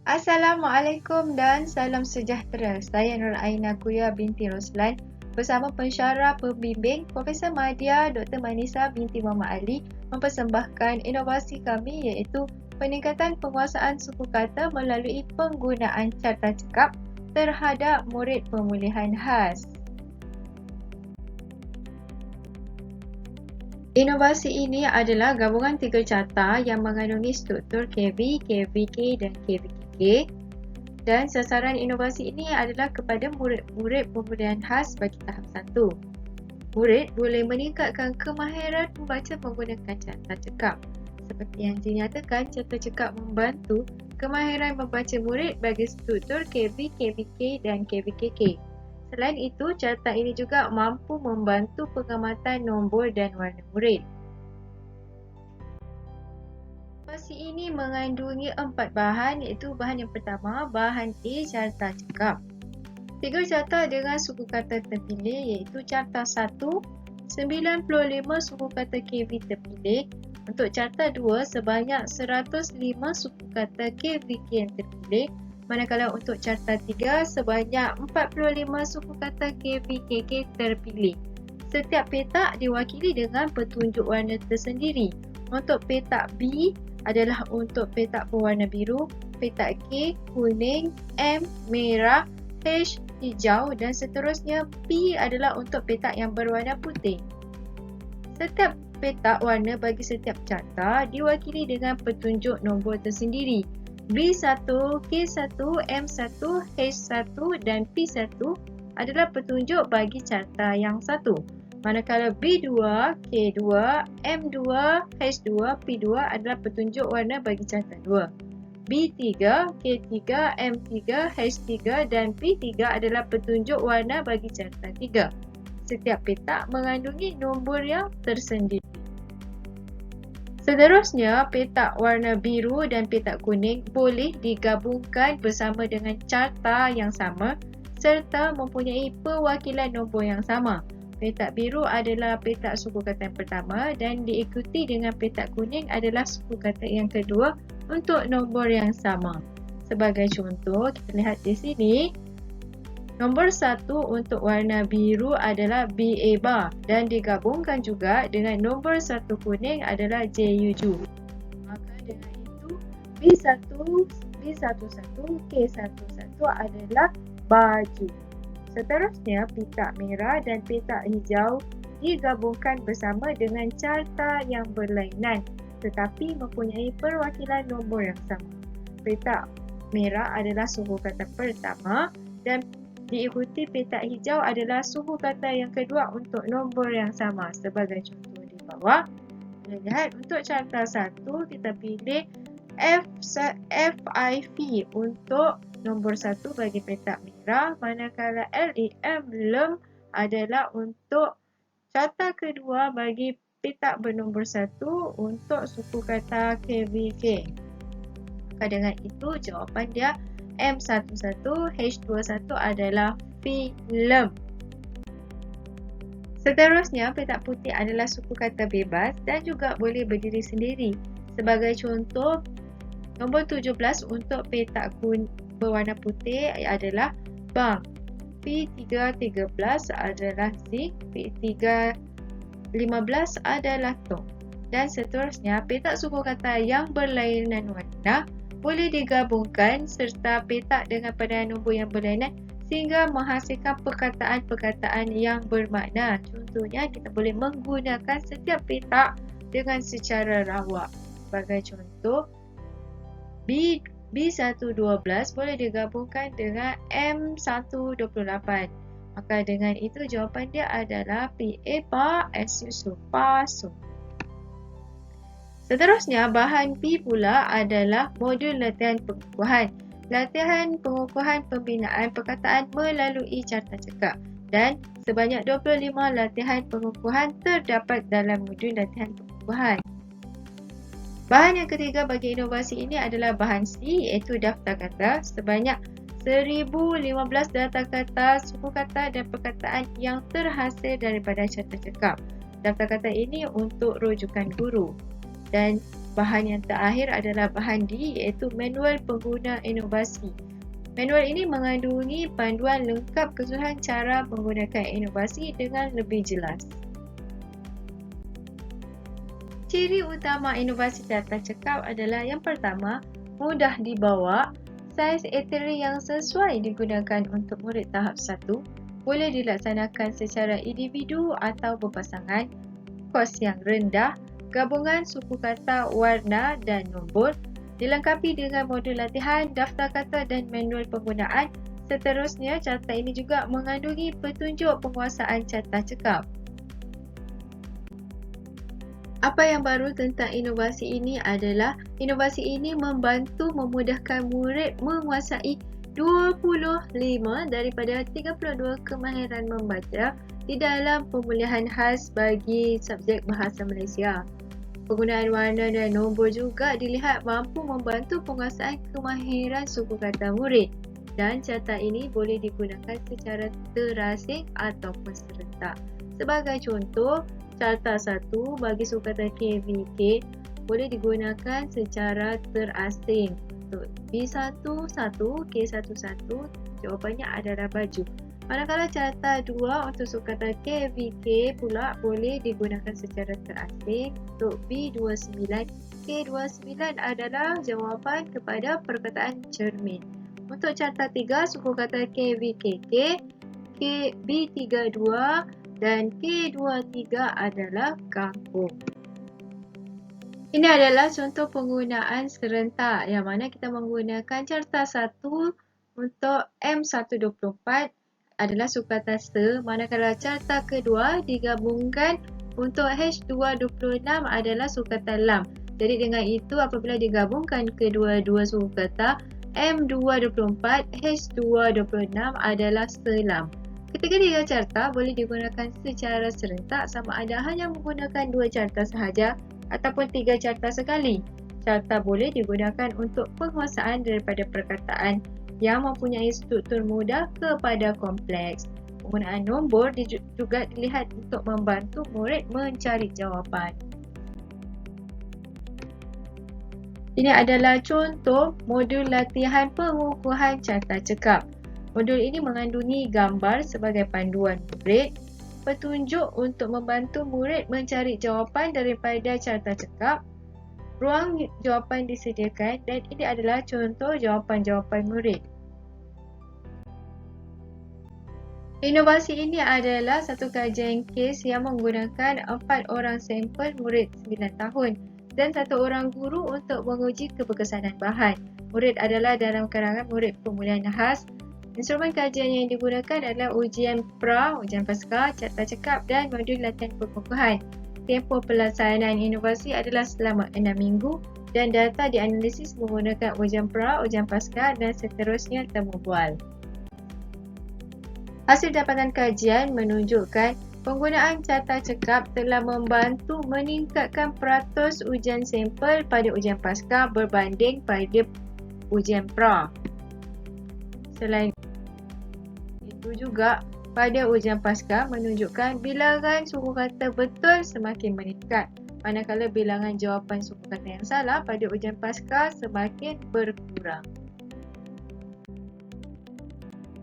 Assalamualaikum dan salam sejahtera. Saya Nur Aina Kuya binti Roslan bersama pensyarah pembimbing Profesor Madya Dr. Manisa binti Muhammad Ali mempersembahkan inovasi kami iaitu peningkatan penguasaan suku kata melalui penggunaan carta cekap terhadap murid pemulihan khas. Inovasi ini adalah gabungan tiga carta yang mengandungi struktur KB, KVK dan KVKK. Dan sasaran inovasi ini adalah kepada murid-murid pemulihan khas bagi tahap 1. Murid boleh meningkatkan kemahiran membaca menggunakan carta cekap. Seperti yang dinyatakan, carta cekap membantu kemahiran membaca murid bagi struktur KB, KVK dan KVKK. Selain itu, carta ini juga mampu membantu pengamatan nombor dan warna murid. Inovasi ini mengandungi 4 bahan iaitu bahan yang pertama, bahan A, carta cekap. 3 carta dengan suku kata terpilih iaitu carta 1, 95 suku kata KV terpilih. Untuk carta 2, sebanyak 105 suku kata KVK yang terpilih. Manakala untuk carta 3, sebanyak 45 suku kata KVKK terpilih. Setiap petak diwakili dengan petunjuk warna tersendiri. Untuk petak B adalah untuk petak berwarna biru, petak K kuning, M merah, H hijau dan seterusnya. P adalah untuk petak yang berwarna putih. Setiap petak warna bagi setiap carta diwakili dengan petunjuk nombor tersendiri. B1, K1, M1, H1 dan P1 adalah petunjuk bagi carta yang satu. Manakala B2, K2, M2, H2, P2 adalah petunjuk warna bagi carta 2. B3, K3, M3, H3 dan P3 adalah petunjuk warna bagi carta 3. Setiap petak mengandungi nombor yang tersendiri. Seterusnya, petak warna biru dan petak kuning boleh digabungkan bersama dengan carta yang sama serta mempunyai perwakilan nombor yang sama. Petak biru adalah petak suku kata yang pertama dan diikuti dengan petak kuning adalah suku kata yang kedua untuk nombor yang sama. Sebagai contoh, kita lihat di sini. Nombor 1 untuk warna biru adalah BA bar dan digabungkan juga dengan nombor 1 kuning adalah JUJ. Maka dengan itu B1, B11, K11 adalah baju. Seterusnya, petak merah dan petak hijau digabungkan bersama dengan carta yang berlainan tetapi mempunyai perwakilan nombor yang sama. Petak merah adalah suku kata pertama dan diikuti petak hijau adalah suku kata yang kedua untuk nombor yang sama. Sebagai contoh di bawah, kita lihat untuk carta 1 kita pilih FIV untuk nombor 1 bagi petak merah, manakala LEM adalah untuk carta kedua bagi petak bernombor 1 untuk suku kata KVK. Maka dengan itu jawapan dia M11, H21 adalah film. Seterusnya, petak putih adalah suku kata bebas dan juga boleh berdiri sendiri. Sebagai contoh, nombor 17 untuk petak berwarna putih adalah bank. P313 adalah zinc, P315 adalah tong. Dan seterusnya, petak suku kata yang berlainan warna boleh digabungkan serta petak dengan padanan nombor yang berlainan sehingga menghasilkan perkataan-perkataan yang bermakna. Contohnya, kita boleh menggunakan setiap petak dengan secara rawak. Sebagai contoh, B112 boleh digabungkan dengan M128. Maka dengan itu jawapan dia adalah PA bar SU pasu. Seterusnya, bahan P pula adalah modul latihan pengukuhan. Latihan pengukuhan pembinaan perkataan melalui carta cekap dan sebanyak 25 latihan pengukuhan terdapat dalam modul latihan pengukuhan. Bahan yang ketiga bagi inovasi ini adalah bahan C iaitu daftar kata. Sebanyak 1015 daftar kata, suku kata dan perkataan yang terhasil daripada carta cekap. Daftar kata ini untuk rujukan guru. Dan Bahan yang terakhir adalah bahan D, iaitu Manual Pengguna Inovasi. Manual ini mengandungi panduan lengkap keseluruhan cara menggunakan inovasi dengan lebih jelas. Ciri utama inovasi carta cekap adalah yang pertama, mudah dibawa, saiz eteri yang sesuai digunakan untuk murid tahap 1, boleh dilaksanakan secara individu atau berpasangan, kos yang rendah, gabungan suku kata, warna dan nombor, dilengkapi dengan modul latihan, daftar kata dan manual penggunaan. Seterusnya, carta ini juga mengandungi petunjuk penguasaan carta cekap. Apa yang baru tentang inovasi ini adalah inovasi ini membantu memudahkan murid menguasai 25 daripada 32 kemahiran membaca di dalam pemulihan khas bagi subjek Bahasa Malaysia. Penggunaan warna dan nombor juga dilihat mampu membantu penguasaan kemahiran suku kata murid, dan carta ini boleh digunakan secara terasing ataupun serentak. Sebagai contoh, carta 1 bagi suku kata KVK boleh digunakan secara terasing. Untuk B1, 1, K11, jawapannya adalah baju. Manakala carta 2 untuk suku kata KVK pula boleh digunakan secara terasing. Untuk B29, K29 adalah jawapan kepada perkataan cermin. Untuk carta 3, suku kata KVKK, B32 dan K23 adalah kangkung. Ini adalah contoh penggunaan serentak yang mana kita menggunakan carta 1 untuk M124 adalah suku kata se, manakala carta kedua digabungkan untuk H226 adalah suku kata lam. Jadi dengan itu apabila digabungkan kedua-dua suku kata, M224, H226 adalah selam. Ketiga-tiga carta boleh digunakan secara serentak sama ada hanya menggunakan 2 carta sahaja ataupun 3 carta sekali. Carta boleh digunakan untuk penguasaan daripada perkataan yang mempunyai struktur mudah kepada kompleks. Penggunaan nombor juga dilihat untuk membantu murid mencari jawapan. Ini adalah contoh modul latihan pengukuhan carta cekap. Modul ini mengandungi gambar sebagai panduan murid, petunjuk untuk membantu murid mencari jawapan daripada carta cekap, ruang jawapan disediakan dan ini adalah contoh jawapan-jawapan murid. Inovasi ini adalah satu kajian kes yang menggunakan 4 orang sampel murid 9 tahun dan 1 orang guru untuk menguji keberkesanan bahan. Murid adalah dalam kalangan murid pemulihan khas. Instrumen kajian yang digunakan adalah ujian pra, ujian pasca, carta cekap dan modul latihan pengukuhan. Tempoh pelaksanaan inovasi adalah selama 6 minggu dan data dianalisis menggunakan ujian pra, ujian pasca dan seterusnya temu bual. Hasil dapatan kajian menunjukkan penggunaan carta cekap telah membantu meningkatkan peratus ujian sampel pada ujian pasca berbanding pada ujian pra. Selain itu juga pada ujian pasca menunjukkan bilangan suku kata betul semakin meningkat, manakala bilangan jawapan suku kata yang salah pada ujian pasca semakin berkurang.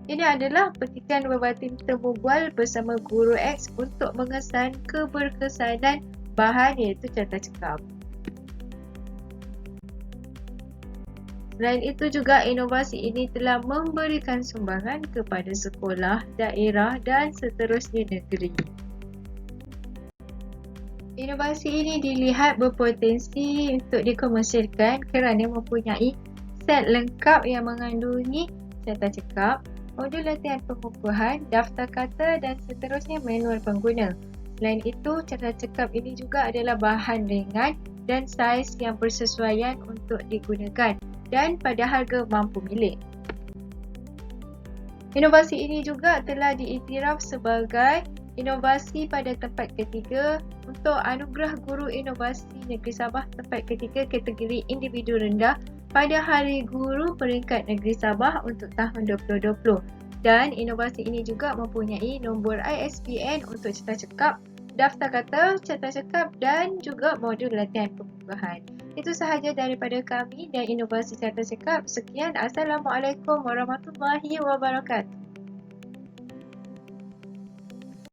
Ini adalah petikan berbatin temu bual bersama guru X untuk mengesan keberkesanan bahan iaitu carta cekap. Selain itu juga inovasi ini telah memberikan sumbangan kepada sekolah, daerah dan seterusnya negeri. Inovasi ini dilihat berpotensi untuk dikomersialkan kerana mempunyai set lengkap yang mengandungi carta cekap, modul latihan pengukuhan, daftar kata dan seterusnya manual pengguna. Selain itu, carta cekap ini juga adalah bahan ringan dan saiz yang bersesuaian untuk digunakan dan pada harga mampu milik. Inovasi ini juga telah diiktiraf sebagai inovasi pada tempat ketiga untuk anugerah guru inovasi Negeri Sabah tempat ketiga kategori individu rendah pada Hari Guru peringkat Negeri Sabah untuk tahun 2020. Dan inovasi ini juga mempunyai nombor ISBN untuk carta cekap, daftar kata, carta cekap dan juga modul latihan pengukuhan. Itu sahaja daripada kami dan Inovasi Carta Cekap. Sekian, Assalamualaikum warahmatullahi wabarakatuh.